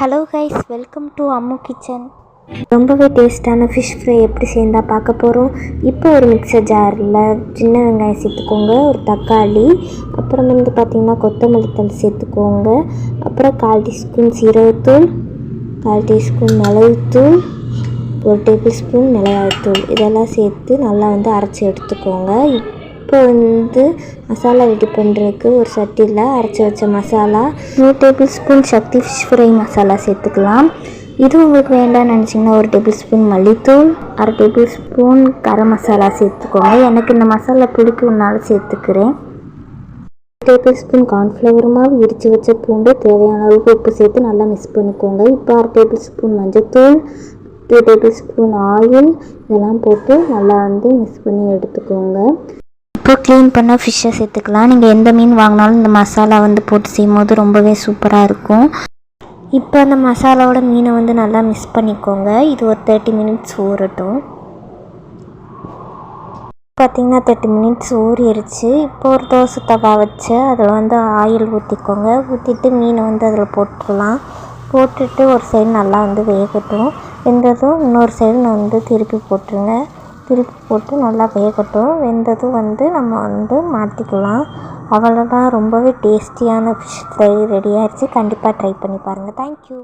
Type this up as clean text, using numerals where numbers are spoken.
Hello guys, welcome to Ammu kitchen. ரொம்பவே டேஸ்ட்டான fish fry எப்படி செய்யலாம் பார்க்க போகிறோம். இப்போ ஒரு மிக்சர் ஜாரில் சின்ன வெங்காயம் சேர்த்துக்கோங்க, ஒரு தக்காளி, அப்புறம் வந்து பார்த்திங்கன்னா கொத்தமல்லி தழை சேர்த்துக்கோங்க, அப்புறம் 1/4 டீஸ்பூன் சீரகத்தூள், 1/4 டீஸ்பூன் மிளகுத்தூள், 1 டேபிள் ஸ்பூன் மிளகாய்த்தூள் இதெல்லாம் சேர்த்து நல்லா வந்து அரைச்சி எடுத்துக்கோங்க. இப்போ வந்து மசாலா ரெடி பண்ணுறதுக்கு ஒரு சட்டியில் அரைச்சி வச்ச மசாலா 100 டேபிள் ஸ்பூன் சக்தி ஃபிஷ் ஃப்ரை மசாலா சேர்த்துக்கலாம். இது உங்களுக்கு வேண்டாம்னு நினச்சிங்கன்னா 1 டேபிள் ஸ்பூன் மல்லித்தூள், 1/2 டேபிள் ஸ்பூன் கரம் மசாலா சேர்த்துக்கோங்க. எனக்கு இந்த மசாலா பிடிக்கும்னால சேர்த்துக்கிறேன். 1 டேபிள் ஸ்பூன் கார்ன்ஃப்ளவர் மாவு, இடித்து வச்ச பூண்டு, தேவையான அளவுக்கு உப்பு சேர்த்து நல்லா மிக்ஸ் பண்ணிக்கோங்க. இப்போ 1/2 டேபிள் ஸ்பூன் மஞ்சள்தூள், 2 டேபிள் ஸ்பூன் ஆயில் இதெல்லாம் போட்டு நல்லா வந்து மிக்ஸ் பண்ணி எடுத்துக்கோங்க. இப்போ க்ளீன் பண்ண ஃபிஷ்ஷை சேர்த்துக்கலாம். நீங்கள் எந்த மீன் வாங்கினாலும் இந்த மசாலா வந்து போட்டு செய்யும்போது ரொம்பவே சூப்பராக இருக்கும். இப்போ அந்த மசாலாவோட மீனை வந்து நல்லா மிக்ஸ் பண்ணிக்கோங்க. இது ஒரு 30 மினிட்ஸ் ஊறட்டும். பார்த்திங்கன்னா 30 மினிட்ஸ் ஊறிடுச்சு. இப்போ ஒரு தோசை தவா வச்சு அதில் வந்து ஆயில் ஊற்றிக்கோங்க. ஊற்றிட்டு மீனை வந்து அதில் போட்டுடலாம். போட்டுட்டு ஒரு சைடு நல்லா வந்து வேகட்டும். வெந்ததும் இன்னொரு சைடு வந்து திருப்பி போட்டுருங்க. திருப்பி போட்டு நல்லா வேகட்டும். வெந்ததும் வந்து நம்ம வந்து மாற்றிக்கலாம். அவ்வளோதான், ரொம்பவே டேஸ்டியான ஃபிஷ் ஃப்ரை ரெடி ஆகிடுச்சு. கண்டிப்பாக ட்ரை பண்ணி பாருங்கள். தேங்க்யூ.